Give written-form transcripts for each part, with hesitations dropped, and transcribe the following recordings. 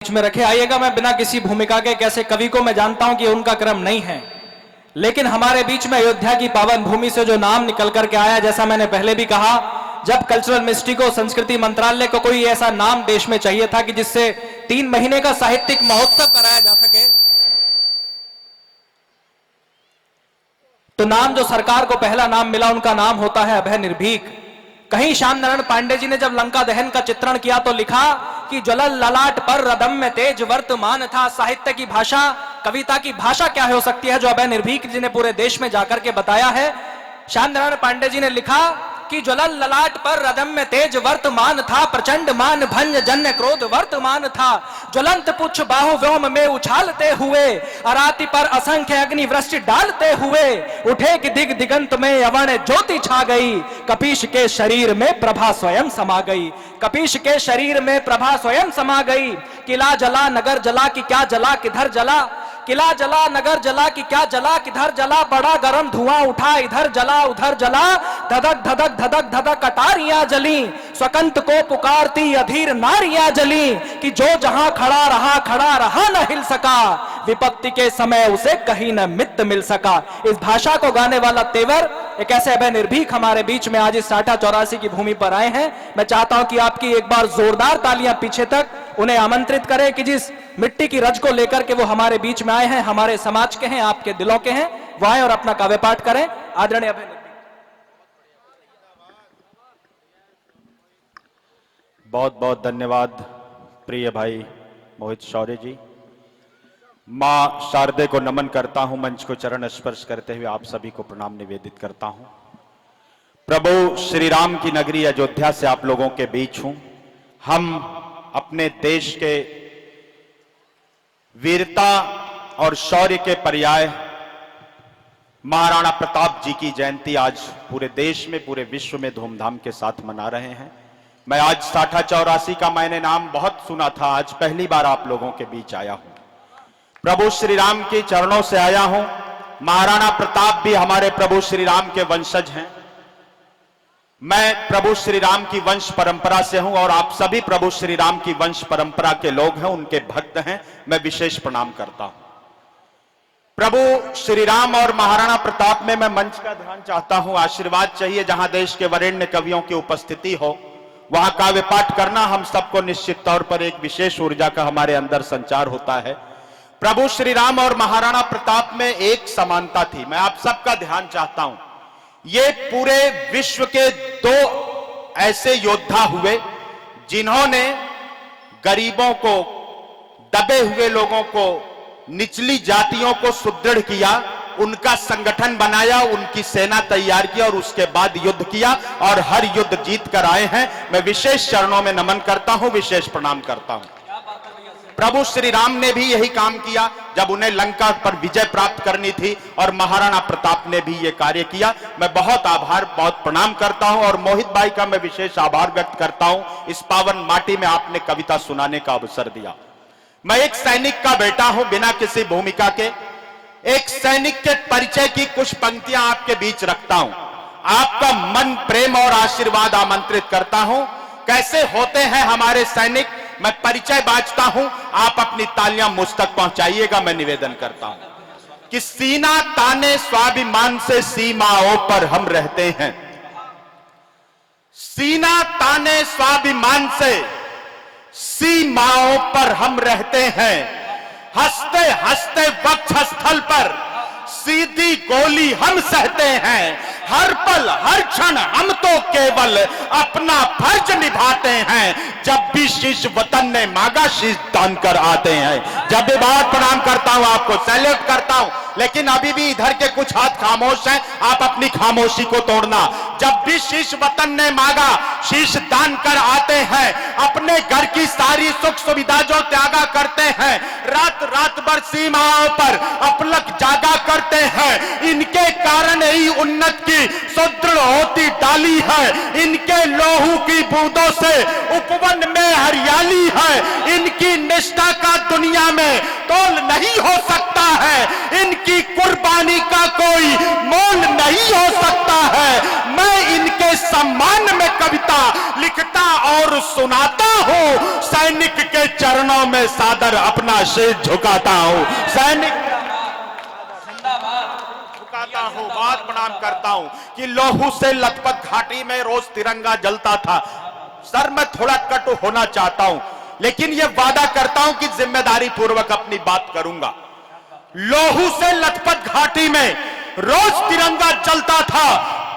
में रखे आइएगा। मैं बिना किसी भूमिका के कैसे कवि को मैं जानता हूं कि उनका क्रम नहीं है, लेकिन हमारे बीच में अयोध्या की पावन भूमि से जो नाम निकल करके आया, जैसा मैंने पहले भी कहा, जब कल्चरल मिनिस्ट्री को, संस्कृति मंत्रालय को कोई ऐसा नाम देश में चाहिए था कि जिससे 3 महीने का साहित्यिक महोत्सव कराया जा सके, तो नाम जो सरकार को पहला नाम मिला उनका नाम होता है अभय निर्भीक। कहीं श्याम नारायण पांडे जी ने जब लंका दहन का चित्रण किया तो लिखा कि ज्वलल ललाट पर रदम्य तेज वर्तमान था। साहित्य की भाषा, कविता की भाषा क्या हो सकती है, जो अभय निर्भीक जी ने पूरे देश में जाकर के बताया है। श्याम नारायण पांडे जी ने लिखा कि ज्वलल ललाट पर रदम्य तेज वर्तमान था, प्रचंड मान भंज जन्य क्रोध वर्तमान था, ज्वलंत पुच्छ बाहु व्योम में उछालते हुए, अराति पर असंख्य अग्नि वृष्टि डालते हुए, उठे कि दिग दिगंत में अवर्ण ज्योति छा गई, कपीश के शरीर में प्रभा स्वयं समा गई। कपीश के शरीर में प्रभा स्वयं समा गई। किला जला नगर जला कि क्या जला किधर जला, किला जला नगर जला कि क्या जला किधर जला, बड़ा गरम धुआं उठा इधर जला उधर जला, धधक धधक धधक धधक अटारियां जली, स्वकंत को पुकारती अधीर नारियां जली, कि जो जहां खड़ा रहा न हिल सका, विपत्ति के समय उसे कहीं न मित्र मिल सका। इस भाषा को गाने वाला तेवर एक ऐसे अभय निर्भीक हमारे बीच में आज इस साठा 84 की भूमि पर आए हैं। मैं चाहता हूं कि आपकी एक बार जोरदार तालियां पीछे तक उन्हें आमंत्रित करें कि जिस मिट्टी की रज को लेकर के वो हमारे बीच में आए हैं, हमारे समाज के हैं, आपके दिलों के हैं, वो आए और अपना काव्य पाठ करें। आदरणीय अभय निर्भीक। बहुत बहुत धन्यवाद प्रिय भाई मोहित शौर्य जी। मां शारदे को नमन करता हूं, मंच को चरण स्पर्श करते हुए आप सभी को प्रणाम निवेदित करता हूं। प्रभु श्री राम की नगरी अयोध्या से आप लोगों के बीच हूं। हम अपने देश के वीरता और शौर्य के पर्याय महाराणा प्रताप जी की जयंती आज पूरे देश में, पूरे विश्व में धूमधाम के साथ मना रहे हैं। मैं आज साठा 84 का मैंने नाम बहुत सुना था, आज पहली बार आप लोगों के बीच आया हूं। प्रभु श्री राम के चरणों से आया हूं। महाराणा प्रताप भी हमारे प्रभु श्री राम के वंशज हैं। मैं प्रभु श्री राम की वंश परंपरा से हूं और आप सभी प्रभु श्री राम की वंश परंपरा के लोग हैं, उनके भक्त हैं। मैं विशेष प्रणाम करता हूं। प्रभु श्री राम और महाराणा प्रताप में मैं मंच का ध्यान चाहता हूं, आशीर्वाद चाहिए। जहां देश के वरेण्य कवियों की उपस्थिति हो वहां काव्य पाठ करना हम सबको निश्चित तौर पर एक विशेष ऊर्जा का हमारे अंदर संचार होता है। प्रभु श्री राम और महाराणा प्रताप में एक समानता थी, मैं आप सबका ध्यान चाहता हूं। ये पूरे विश्व के 2 ऐसे योद्धा हुए जिन्होंने गरीबों को, दबे हुए लोगों को, निचली जातियों को सुदृढ़ किया, उनका संगठन बनाया, उनकी सेना तैयार किया और उसके बाद युद्ध किया और हर युद्ध जीत कर आए हैं। मैं विशेष चरणों में नमन करता हूं, विशेष प्रणाम करता हूं। प्रभु श्री राम ने भी यही काम किया जब उन्हें लंका पर विजय प्राप्त करनी थी और महाराणा प्रताप ने भी यह कार्य किया। मैं बहुत आभार, बहुत प्रणाम करता हूं और मोहित भाई का मैं विशेष आभार व्यक्त करता हूं। इस पावन माटी में आपने कविता सुनाने का अवसर दिया। मैं एक सैनिक का बेटा हूं, बिना किसी भूमिका के एक सैनिक के परिचय की कुछ पंक्तियां आपके बीच रखता हूं। आपका मन, प्रेम और आशीर्वाद आमंत्रित करता हूं। कैसे होते हैं हमारे सैनिक, मैं परिचय बांटता हूं, आप अपनी तालियां मुझ तक पहुंचाइएगा। मैं निवेदन करता हूं कि सीना ताने स्वाभिमान से सीमाओं पर हम रहते हैं। सीना ताने स्वाभिमान से सीमाओं पर हम रहते हैं। हंसते हंसते वक्षस्थल पर सीधी गोली हम सहते हैं। हर पल हर क्षण हम तो केवल अपना फर्ज निभाते हैं। जब भी शीश वतन ने मांगा शीश तान कर आते हैं। जब भी बहुत प्रणाम करता हूं, आपको सैल्यूट करता हूं, लेकिन अभी भी इधर के कुछ हाथ खामोश हैं, आप अपनी खामोशी को तोड़ना। जब भी शीश वतन ने मांगा शीश दान कर आते हैं, अपने घर की सारी सुख सुविधा जो त्यागा करते हैं, रात रात भर सीमाओं पर अपलक जागा करते हैं। इनके कारण ही उन्नत की सुदृढ़ होती डाली है, इनके लोहू की बूंदों से उपवन में हरियाली है। इनकी निष्ठा का दुनिया में तोल नहीं हो सकता है, इनकी कुर्बानी का कोई मोल नहीं हो सकता है। मैं इनके सम्मान में कविता लिखता और सुनाता हूं, सैनिक के चरणों में सादर अपना शीश झुकाता हूं। सैनिक झुकाता हूं, बहुत प्रणाम करता हूं कि लोहू से लथपथ घाटी में रोज तिरंगा जलता था। सर, मैं थोड़ा कटु होना चाहता हूं, लेकिन यह वादा करता हूं कि जिम्मेदारी पूर्वक अपनी बात करूंगा। लोहू से लथपथ घाटी में रोज तिरंगा चलता था,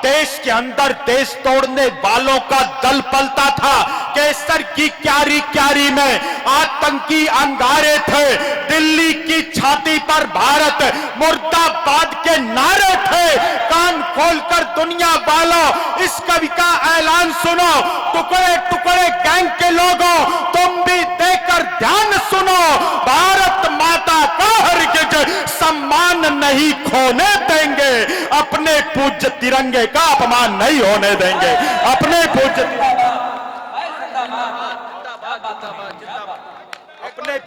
देश के अंदर देश तोड़ने वालों का दल पलता था। केसर की क्यारी क्यारी में आतंकी अंगारे थे, दिल्ली की छाती पर भारत मुर्दाबाद के नारे थे। कान खोलकर दुनिया वालों इस कवि का ऐलान सुनो, टुकड़े टुकड़े गैंग के लोगों तुम भी देकर ध्यान सुनो। भारत माता का हरगिज सम्मान नहीं खोने देंगे, अपने पूज्य तिरंगे का अपमान नहीं होने देंगे। अपने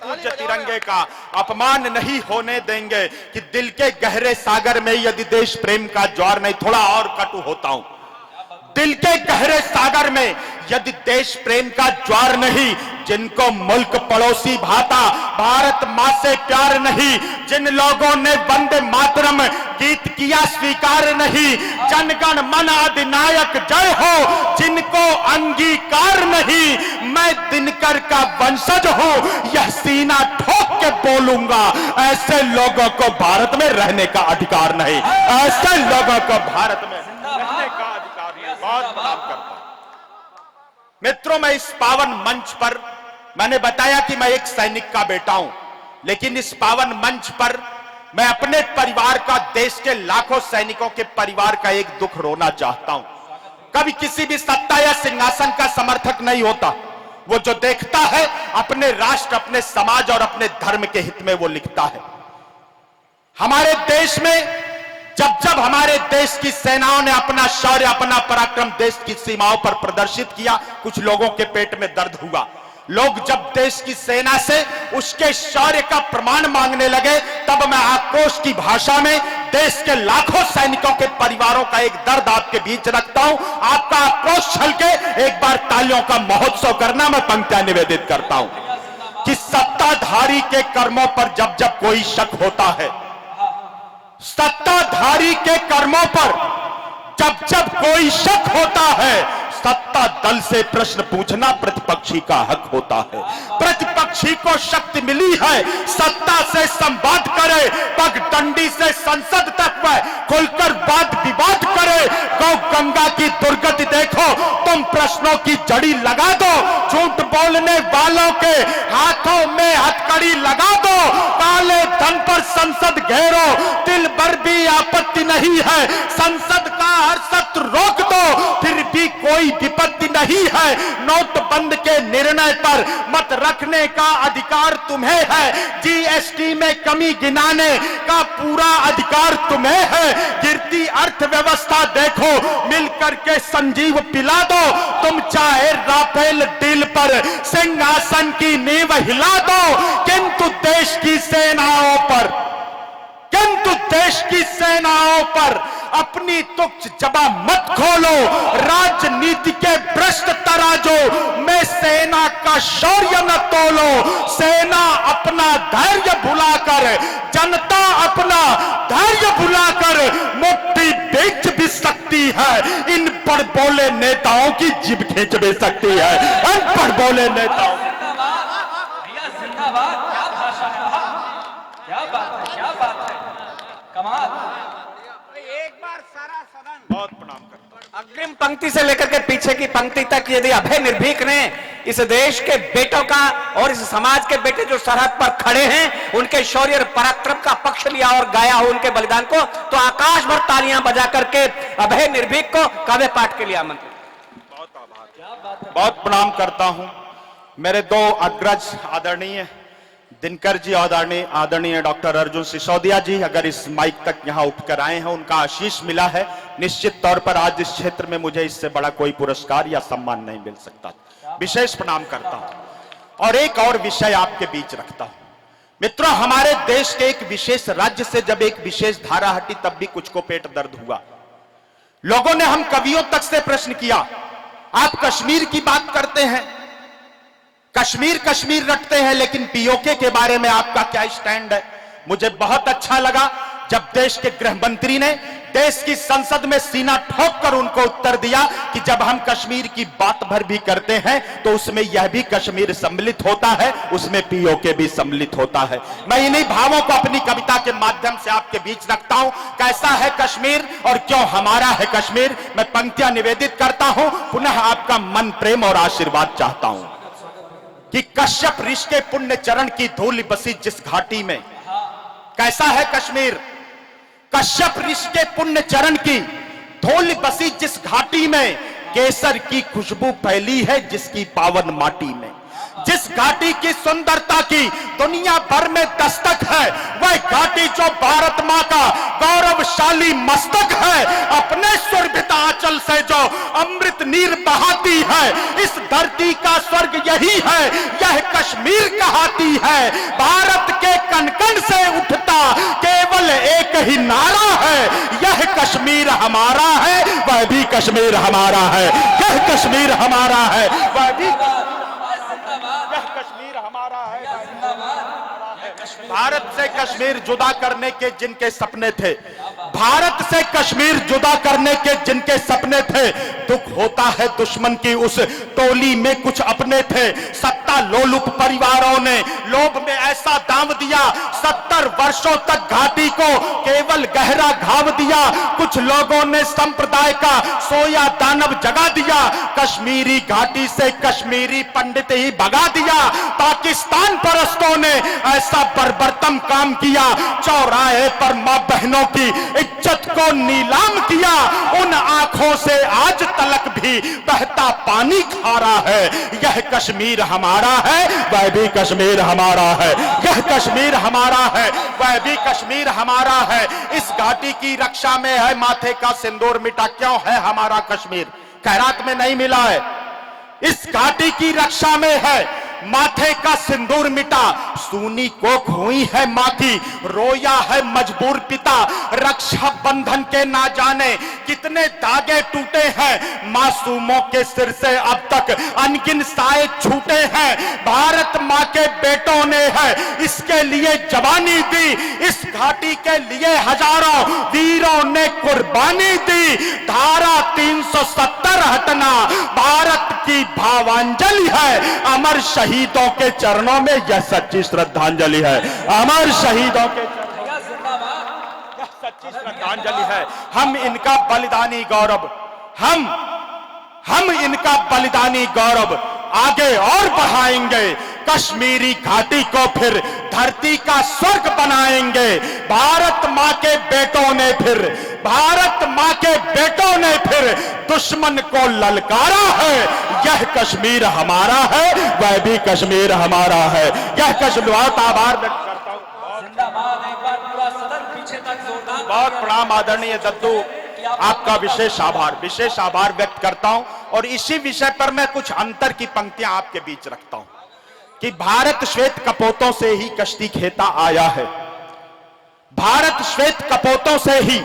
पूज्य तिरंगे का अपमान नहीं होने देंगे कि दिल के गहरे सागर में यदि देश प्रेम का ज्वार नहीं, थोड़ा और कटु होता हूं, दिल के गहरे सागर में यदि देश प्रेम का ज्वार नहीं, जिनको मुल्क पड़ोसी भाता, भारत मां से प्यार नहीं, जिन लोगों ने वंदे मातरम गीत किया स्वीकार नहीं, जनगण मन अधिनायक जय हो जिनको अंगीकार नहीं, मैं दिनकर का वंशज हूं, यह सीना ठोक के बोलूंगा, ऐसे लोगों को भारत में रहने का अधिकार नहीं, ऐसे लोगों को भारत में रहने का अधिकार नहीं। बहुत प्रणाम करता हूं मित्रों, मैं इस पावन मंच पर, मैंने बताया कि मैं एक सैनिक का बेटा हूं, लेकिन इस पावन मंच पर मैं अपने परिवार का, देश के लाखों सैनिकों के परिवार का एक दुख रोना चाहता हूं। कभी किसी भी सत्ता या सिंहासन का समर्थक नहीं होता, वो जो देखता है अपने राष्ट्र, अपने समाज और अपने धर्म के हित में वो लिखता है। हमारे देश में जब जब हमारे देश की सेनाओं ने अपना शौर्य, अपना पराक्रम देश की सीमाओं पर प्रदर्शित किया, कुछ लोगों के पेट में दर्द हुआ। लोग जब देश की सेना से उसके शौर्य का प्रमाण मांगने लगे, तब मैं आक्रोश की भाषा में देश के लाखों सैनिकों के परिवारों का एक दर्द आपके बीच रखता हूं। आपका आक्रोश छलके एक बार तालियों का महोत्सव करना मैं पंक्तियां निवेदित करता हूं कि सत्ताधारी के कर्मों पर जब जब कोई शक होता है, सत्ताधारी के कर्मों पर जब जब कोई शक होता है, सत्ता दल से प्रश्न पूछना प्रतिपक्षी का हक होता है। प्रतिपक्षी को शक्ति मिली है सत्ता से संवाद करे, पगडंडी से संसद तक में खुलकर वाद विवाद करे। गौ गंगा की दुर्गति देखो, तुम प्रश्नों की जड़ी लगा दो, झूठ बोलने वालों के हाथों में हथकड़ी लगा दो, काले धन पर संसद घेरो, दिल भर भी आपत्ति नहीं है, संसद का हर सत्र रोक दो, फिर भी कोई विपत्ति नहीं है। नोटबंद के निर्णय पर मत रखने का अधिकार तुम्हें है, जीएसटी में कमी गिनाने का पूरा अधिकार तुम्हें है। गिरती अर्थव्यवस्था देखो, मिलकर के संजीव पिला दो, तुम चाहे राफेल डील पर सिंहासन की नींव हिला दो, किंतु देश की सेनाओं पर, किंतु देश की सेनाओं पर अपनी तुच्छ जबा मत खोलो। राजनीति के भ्रष्ट तराजू में सेना का शौर्य न तोलो। सेना अपना धैर्य भुलाकर, जनता अपना धैर्य भुलाकर मुट्ठी बेच भी सकती है, इन पढ़ बोले नेताओं की जिभ खींच भी सकती है। अनपढ़ बोले नेताओं, क्या बात है, कमाल। एक बार सारा सदन बहुत प्रणाम करता हूं। अग्रिम पंक्ति से लेकर के पीछे की पंक्ति तक यदि अभय निर्भीक ने इस देश के बेटों का और इस समाज के बेटे जो सरहद पर खड़े हैं उनके शौर्य और पराक्रम का पक्ष लिया और गाया हो उनके बलिदान को, तो आकाश भर तालियां बजा करके अभय निर्भीक को काव्य पाठ के लिए आमंत्रित। बहुत आभार, बहुत प्रणाम करता हूं। मेरे दो अग्रज आदरणीय दिनकर जी और आदरणीय डॉक्टर अर्जुन सिसोदिया जी अगर इस माइक तक यहां उठकर आए हैं, उनका आशीष मिला है। निश्चित तौर पर आज इस क्षेत्र में मुझे इससे बड़ा कोई पुरस्कार या सम्मान नहीं मिल सकता। विशेष प्रणाम करता हूं और एक और विषय आपके बीच रखता हूं। मित्रों, हमारे देश के एक विशेष राज्य से जब एक विशेष धारा हटी तब भी कुछ को पेट दर्द हुआ। लोगों ने हम कवियों तक से प्रश्न किया, आप कश्मीर की बात करते हैं, कश्मीर कश्मीर रटते हैं, लेकिन पीओके के बारे में आपका क्या स्टैंड है? मुझे बहुत अच्छा लगा जब देश के गृह मंत्री ने देश की संसद में सीना ठोक कर उनको उत्तर दिया कि जब हम कश्मीर की बात भर भी करते हैं तो उसमें यह भी कश्मीर सम्मिलित होता है, उसमें पीओके भी सम्मिलित होता है। मैं इन्हीं भावों को अपनी कविता के माध्यम से आपके बीच रखता हूं। कैसा है कश्मीर और क्यों हमारा है कश्मीर, मैं पंक्तियां निवेदित करता हूं। पुनः आपका मन प्रेम और आशीर्वाद चाहता हूं कि कश्यप ऋषि के पुण्य चरण की धूल बसी जिस घाटी में, कैसा है कश्मीर, कश्यप ऋषि के पुण्य चरण की धूल बसी जिस घाटी में, केसर की खुशबू फैली है जिसकी पावन माटी में। जिस घाटी की सुंदरता की दुनिया भर में दस्तक है, वह घाटी जो भारत मां का गौरवशाली मस्तक है, अपने सुरभित आंचल से जो अमृत नीर बहाती है, इस धरती का स्वर्ग यही है, यह कश्मीर कहती है। भारत के कण कण से उठता केवल एक ही नारा है, यह कश्मीर हमारा है, वह भी कश्मीर हमारा है, यह कश्मीर हमारा है, वह भी भारत से कश्मीर जुदा करने के जिनके सपने थे, भारत से कश्मीर जुदा करने के जिनके सपने थे, दुख होता है दुश्मन की उस टोली में कुछ अपने थे। सत्ता लोलुप परिवारों ने लोभ में ऐसा दाम दिया, 70 वर्षों तक घाटी को केवल गहरा घाव दिया। कुछ लोगों ने संप्रदाय का सोया दानव जगा दिया, कश्मीरी घाटी से कश्मीरी पंडित ही भगा दिया। पाकिस्तान परस्तों ने ऐसा बर्बरतम काम किया, चौराहे पर मां बहनों की इज्जत को नीलाम किया। उन आंखों से आज तलक भी बहता पानी खारा है, यह कश्मीर हमारा है, वह भी कश्मीर हमारा है, यह कश्मीर हमारा है, वह भी कश्मीर हमारा है। इस घाटी की रक्षा में है माथे का सिंदूर मिटा, क्यों है हमारा कश्मीर, खैरात में नहीं मिला है। इस घाटी की रक्षा में है माथे का सिंदूर मिटा, सूनी कोख हुई है मां की, रोया है मजबूर पिता। रक्षा बंधन के ना जाने कितने धागे टूटे हैं, मासूमों के सिर से अब तक अनगिन साए छूटे हैं। भारत मां के बेटों ने है इसके लिए जवानी दी, इस घाटी के लिए हजारों वीरों ने कुर्बानी दी। धारा 370 हटना भारत की भावांजलि है, अमर शहीदों के चरणों में यह सच्ची श्रद्धांजलि है, अमर शहीदों के यह सच्ची श्रद्धांजलि है। हम इनका बलिदानी गौरव, हम इनका बलिदानी गौरव आगे और बढ़ाएंगे, कश्मीरी घाटी को फिर धरती का स्वर्ग बनाएंगे। भारत मां के बेटों ने फिर, भारत मां के बेटों ने फिर दुश्मन को ललकारा है, यह कश्मीर हमारा है, वह भी कश्मीर हमारा है, यह कश्मीर। बहुत आभार व्यक्त करता हूं, बहुत प्रणाम आदरणीय दद्दू, आपका विशेष आभार व्यक्त करता हूं। और इसी विषय पर मैं कुछ अंतर की पंक्तियां आपके बीच रखता हूं कि भारत श्वेत कपोतों से ही कश्ती खेता आया है, भारत श्वेत कपोतों से ही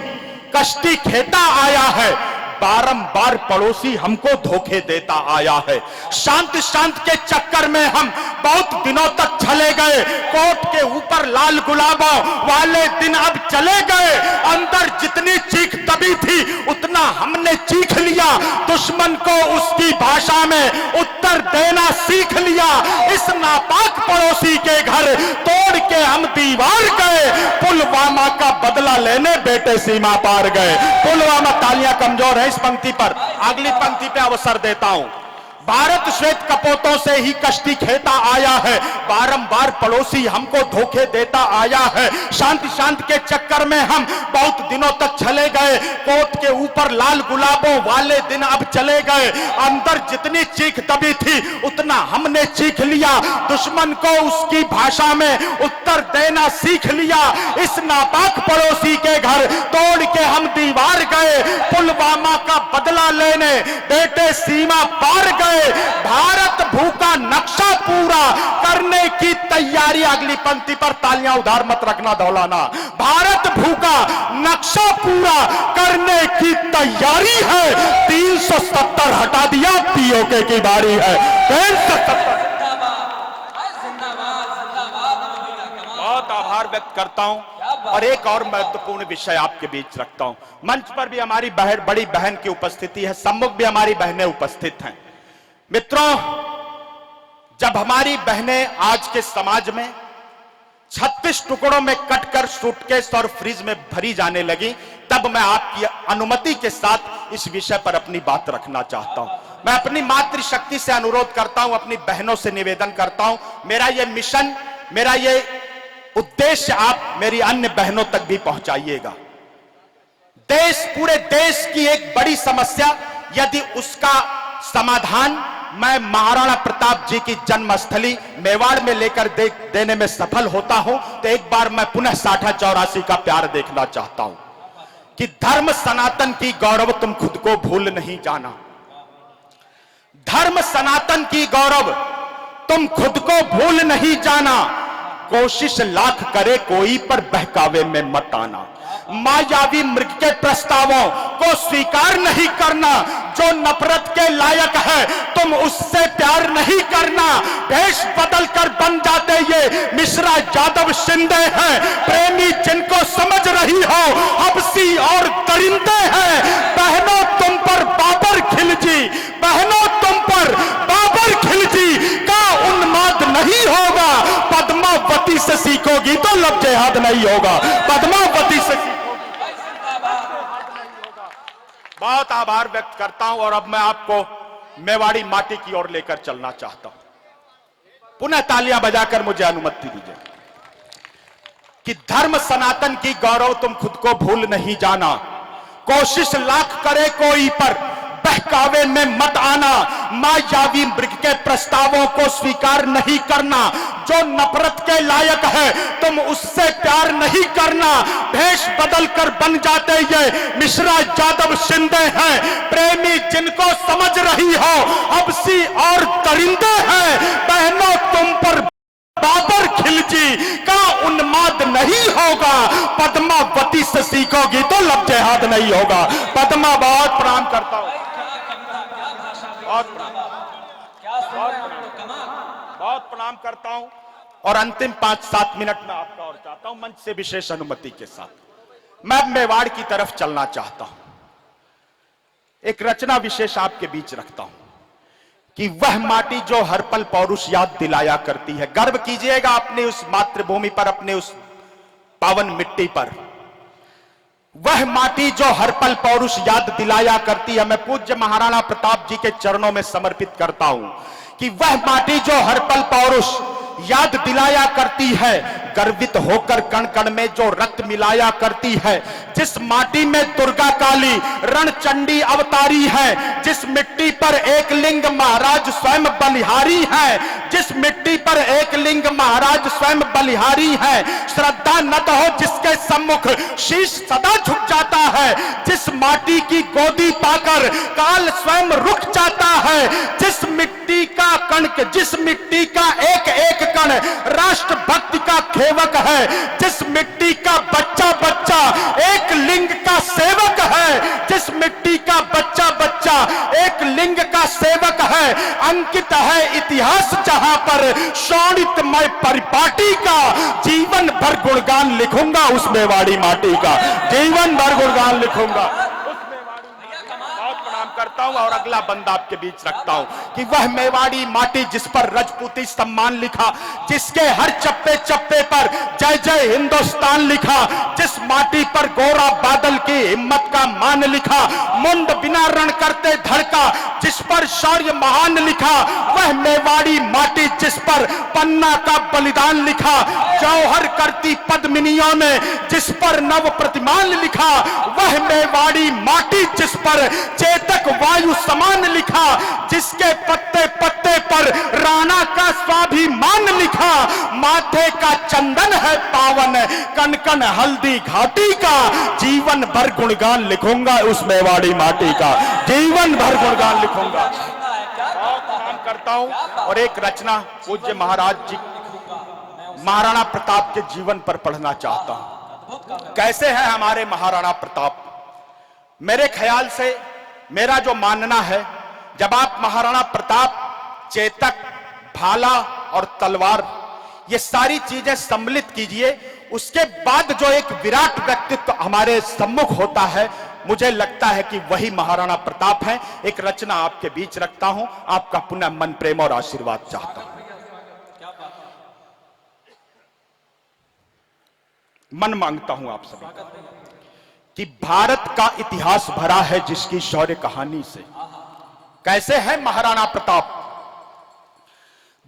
कश्ती खेता आया है, बारंबार पड़ोसी हमको धोखे देता आया है। शांत शांत के चक्कर में हम बहुत दिनों तक चले गए, कोट के ऊपर लाल गुलाबों वाले दिन अब चले गए। अंदर जितनी चीख दबी थी उतना हमने चीख लिया, दुश्मन को उसकी भाषा में उत्तर देना सीख लिया। इस नापाक पड़ोसी के घर तोड़ के हम दीवार गए, पुलवामा का बदला लेने बेटे सीमा पार गए। पुलवामा, तालियां कमजोर है इस पंक्ति पर, अगली पंक्ति पे अवसर देता हूं। भारत श्वेत कपोतों से ही कश्ती खेता आया है, बारंबार पड़ोसी हमको धोखे देता आया है। शांति शांति के चक्कर में हम बहुत दिनों तक चले गए, कोट के ऊपर लाल गुलाबों वाले दिन अब चले गए। अंदर जितनी चीख दबी थी उतना हमने चीख लिया, दुश्मन को उसकी भाषा में उत्तर देना सीख लिया। इस नापाक पड़ोसी के घर तोड़ के हम दीवार गए, पुलवामा का बदला लेने बेटे सीमा पार गए। भारत भूखा नक्शा पूरा करने की तैयारी, अगली पंक्ति पर तालियां उधार मत रखना दौलाना। भारत भूखा नक्शा पूरा करने की तैयारी है, 370 हटा दिया, पीओके की बारी है। 370। बहुत आभार व्यक्त करता हूं और एक और महत्वपूर्ण विषय आपके बीच रखता हूं। मंच पर भी हमारी बड़ी बहन की उपस्थिति है, सम्मुख भी हमारी बहनें उपस्थित हैं। मित्रों, जब हमारी बहनें आज के समाज में 36 टुकड़ों में कटकर सूटकेस और फ्रिज में भरी जाने लगी, तब मैं आपकी अनुमति के साथ इस विषय पर अपनी बात रखना चाहता हूं। मैं अपनी मातृशक्ति से अनुरोध करता हूं, अपनी बहनों से निवेदन करता हूं, मेरा यह मिशन, मेरा यह उद्देश्य आप मेरी अन्य बहनों तक भी पहुंचाइएगा। पूरे देश की एक बड़ी समस्या, यदि उसका समाधान मैं महाराणा प्रताप जी की जन्मस्थली मेवाड़ में लेकर देने में सफल होता हूं, तो एक बार मैं पुनः 60-84 का प्यार देखना चाहता हूं कि धर्म सनातन की गौरव तुम खुद को भूल नहीं जाना। धर्म सनातन की गौरव तुम खुद को भूल नहीं जाना। कोशिश लाख करे कोई पर बहकावे में मत आना। मायावी मृग के प्रस्तावों को स्वीकार नहीं करना। जो नफरत के लायक है तुम उससे प्यार नहीं करना। भेष बदल कर बन जाते ये मिश्रा यादव शिंदे हैं। प्रेमी जिनको समझ रही हो हबसी और दरिंदे हैं। बहनों तुम पर बाबर खिलजी, बहनों तुम पर बाबर खिलजी का उन्माद नहीं होगा। पद्मावती से सीखोगी तो लब जिहाद नहीं होगा। पद्मावती से बहुत आभार व्यक्त करता हूं और अब मैं आपको मेवाड़ी माटी की ओर लेकर चलना चाहता हूं। पुनः तालियां बजाकर मुझे अनुमति दीजिए कि धर्म सनातन की गौरव तुम खुद को भूल नहीं जाना। कोशिश लाख करे कोई पर बहकावे में मत आना। मायावी मृग के प्रस्तावों को स्वीकार नहीं करना। जो नफरत के लायक है तुम उससे प्यार नहीं करना। भेष बदल कर बन जाते ये मिश्रा यादव शिंदे हैं। प्रेमी जिनको समझ रही हो हबसी और दरिंदे हैं। बहनों तुम पर बाबर खिलजी का उन्माद नहीं होगा। पद्मावती से सीखोगी तो लब जिहाद नहीं होगा। पद्मा बहुत प्रणाम करता हूं, बहुत प्रणाम करता हूं और अंतिम 5-7 मिनट में आपका और चाहता हूं मंच से विशेष अनुमति के साथ मैं मेवाड़ की तरफ चलना चाहता हूं। एक रचना विशेष आपके बीच रखता हूं कि वह माटी जो हर पल पौरुष याद दिलाया करती है। गर्व कीजिएगा अपनी उस मातृभूमि पर, अपने उस पावन मिट्टी पर। वह माटी जो हर पल पौरुष याद दिलाया करती है। मैं पूज्य महाराणा प्रताप जी के चरणों में समर्पित करता हूं कि वह माटी जो हर पल पौरुष याद दिलाया करती है। गर्वित होकर कण कण में जो रक्त मिलाया करती है। जिस माटी में दुर्गा काली रणचंडी अवतारी है। जिस मिट्टी पर एक लिंग महाराज स्वयं बलिहारी है। जिस मिट्टी पर एक लिंग महाराज स्वयं बलिहारी है। श्रद्धा नत हो जिसके सम्मुख शीश सदा झुक जाता है। जिस माटी की गोदी पाकर काल स्वयं रुक जाता है। जिस मिट्टी का कण, जिस मिट्टी का एक एक कण राष्ट्र भक्ति का खेवक है। जिस मिट्टी का बच्चा बच्चा एक लिंग का सेवक है। जिस मिट्टी का बच्चा बच्चा एक लिंग का सेवक है। अंकित है इतिहास जहां पर शोणितमय परिपाटी का। जीवन भर गुणगान लिखूंगा उस मेवाड़ी माटी का। जीवन भर गुणगान लिखूंगा उस मेवाड़ी। बहुत प्रणाम करता चाहता हूं और अगला बंद आपके बीच रखता हूं कि वह मेवाड़ी माटी जिस पर रजपूती सम्मान लिखा, जिसके हर चप्पे चप्पे पर जय जय हिंदुस्तान लिखा, जिस माटी पर गोरा बादल की हिम्मत का मान लिखा, मुंड बिना रण करते धड़का, जिस पर शौर्य महान लिखा, वह मेवाड़ी माटी जिस पर पन्ना का बलिदान लिखा, जौहर करती पद्मिनियों ने जिस पर नव प्रतिमान लिखा, वह मेवाड़ी माटी जिस पर चेतक वायु समान लिखा, जिसके पत्ते पत्ते पर राणा का स्वाभिमान लिखा, माथे का चंदन है पावन, कन कन हल्दी घाटी का, जीवन भर गुणगान लिखूंगा उस मेवाड़ी माटी का, जीवन भर गुणगान लिखूंगा। बहुत काम करता हूं और एक रचना पूज्य महाराज जी महाराणा प्रताप के जीवन पर पढ़ना चाहता हूं। कैसे है हमारे महाराणा प्रताप? मेरे ख्याल से, मेरा जो मानना है, जब आप महाराणा प्रताप, चेतक, भाला और तलवार ये सारी चीजें सम्मिलित कीजिए, उसके बाद जो एक विराट व्यक्तित्व हमारे सम्मुख होता है, मुझे लगता है कि वही महाराणा प्रताप है। एक रचना आपके बीच रखता हूं, आपका पुनः मन प्रेम और आशीर्वाद चाहता हूं। मन मांगता हूं आप सभी कि भारत का इतिहास भरा है जिसकी शौर्य कहानी से। कैसे है महाराणा प्रताप?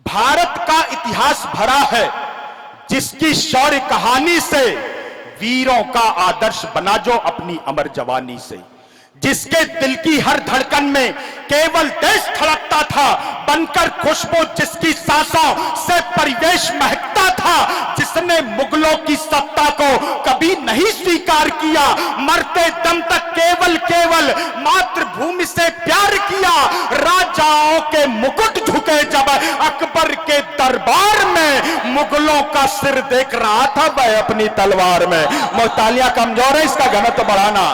भारत का इतिहास भरा है जिसकी शौर्य कहानी से, वीरों का आदर्श बना जो अपनी अमर जवानी से, जिसके दिल की हर धड़कन में केवल देश धड़कता था, बनकर खुशबू जिसकी सांसों से परिवेश महकता था, जिसने मुगलों की सत्ता को कभी नहीं स्वीकार किया, मरते दम तक केवल केवल मातृभूमि से प्यार किया, राजाओं के मुकुट झुके जब अकबर के दरबार में, मुगलों का सिर देख रहा था वह अपनी तलवार में। तालियां कमजोर है, इसका घनत्व बढ़ाना।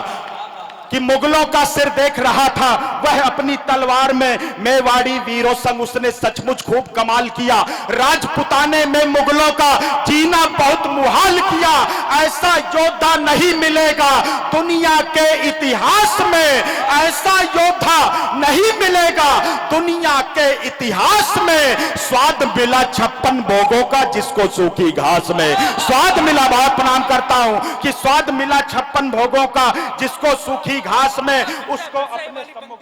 कि मुगलों का सिर देख रहा था वह अपनी तलवार में, मेवाड़ी वीरों संग उसने सचमुच खूब कमाल किया, राजपुताने में मुगलों का जीना बहुत मुहाल किया, ऐसा योद्धा नहीं मिलेगा दुनिया के इतिहास में, ऐसा योद्धा नहीं मिलेगा दुनिया के इतिहास में। स्वाद मिला 56 भोगों का जिसको सूखी घास में, स्वाद मिला, बहुत प्रणाम करता हूं कि स्वाद मिला 56 भोगों का जिसको सूखी घास में, उसको अपने सम्मुख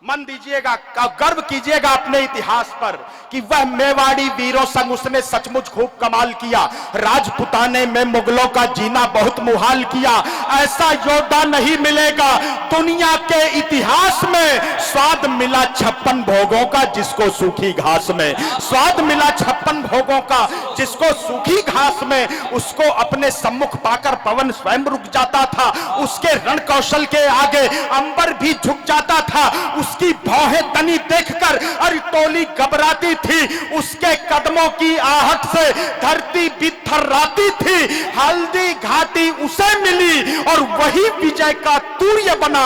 मन दीजिएगा, गर्व कीजिएगा अपने इतिहास पर कि वह मेवाड़ी वीरों संग उसने सचमुच खूब कमाल किया, राजपुताने में मुगलों का जीना बहुत मुहाल किया, ऐसा योद्धा नहीं मिलेगा दुनिया के इतिहास में। स्वाद मिला 56 भोगों का जिसको सूखी घास में, स्वाद मिला 56 भोगों का जिसको सूखी घास में, उसको अपने सम्मुख पाकर पवन स्वयं रुक जाता था, उसके रण कौशल के आगे अंबर भी झुक जाता था, उसकी भौहें तनी देखकर अरितोली घबराती थी, उसके कदमों की आहट से धरती भी थर्राती थी, हल्दी घाटी उसे मिली और वही विजय का तूर्य बना,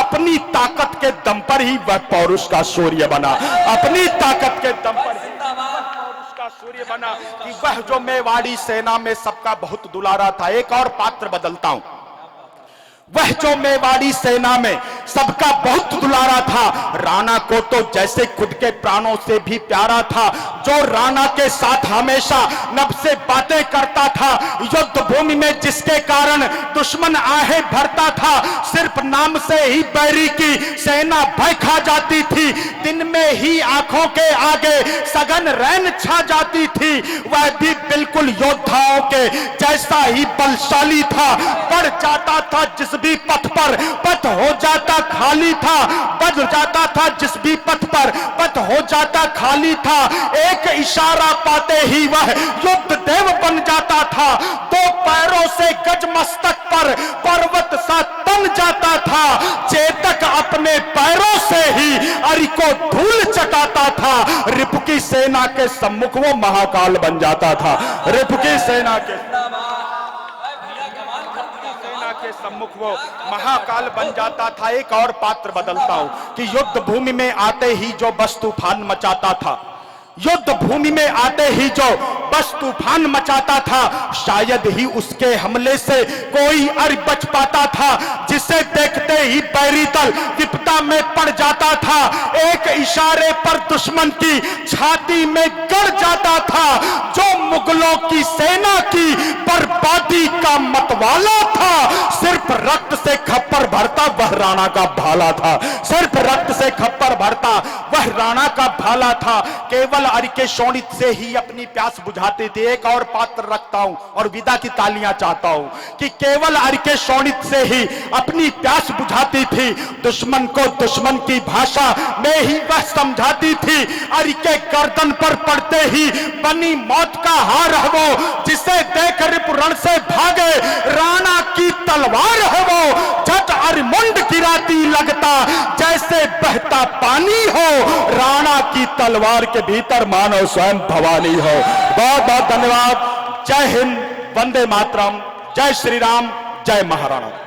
अपनी ताकत के दम पर ही वह पौरुष का सूर्य बना, अपनी ताकत के दम पर पौरुष का सूर्य बना कि वह जो मेवाड़ी सेना में सबका बहुत दुलारा था। एक और पात्र बदलता हूं, वह जो मेवाड़ी सेना में सबका बहुत दुलारा था, राणा को तो जैसे खुद के प्राणों से भी प्यारा था, जो राणा के साथ हमेशा नभ से बातें करता था, युद्ध भूमि में जिसके कारण दुश्मन आहें भरता था, सिर्फ नाम से ही बैरी की सेना भय खा जाती थी, दिन में ही आंखों के आगे सघन रैन छा जाती थी, वह भी बिल्कुल योद्धाओं के जैसा ही बलशाली था, बढ़ जाता था जिस भी पथ पर पथ हो जाता खाली था, बढ़ जाता था जिस भी पथ पर पथ हो जाता खाली था, एक इशारा पाते ही वह युद्ध देव बन जाता था, दो पैरों से गज मस्तक पर पर्वत सा तन जाता था, चेतक अपने पैरों से ही अरि को धूल चटाता था, रिपु की सेना के सम्मुख वो महाकाल बन जाता था, रिपु की सेना के सम्मुख वो महाकाल बन जाता था। एक और पात्र बदलता हूं कि युद्ध भूमि में आते ही जो बस तूफान मचाता था, युद्ध भूमि में आते ही जो बस तूफान मचाता था, शायद ही उसके हमले से कोई अर बच पाता था, जिसे देखते ही बैरी दल विपदा में पड़ जाता था, एक इशारे पर दुश्मन की छाती में गड़ जाता था। जो मुगलों की सेना की बर्बादी का मतवाला था, सिर्फ रक्त से खप्पर भरता वह राणा का भाला था, सिर्फ रक्त से खप्पर भरता वह राणा का भाला था। केवल अर के शोणित से ही अपनी प्यास बुझाते थे। एक और पात्र रखता हूं और विदा की तालियां चाहता हूं कि केवल अर के शोणित से ही अपनी प्यास बुझाती थी, दुश्मन को दुश्मन की भाषा में ही वह समझाती थी। अर के गर्दन पर पड़ते ही बनी मौत का हार है वो, जिसे देख रिपुरण से भागे राणा की तलवार है वो। झट अर मुंड गिराती लगता जैसे बहता पानी हो, राणा की तलवार के भीतर मानो स्वयं भवानी हो। बहुत बहुत धन्यवाद। जय हिंद, वंदे मातरम, जय श्री राम, जय महाराणा।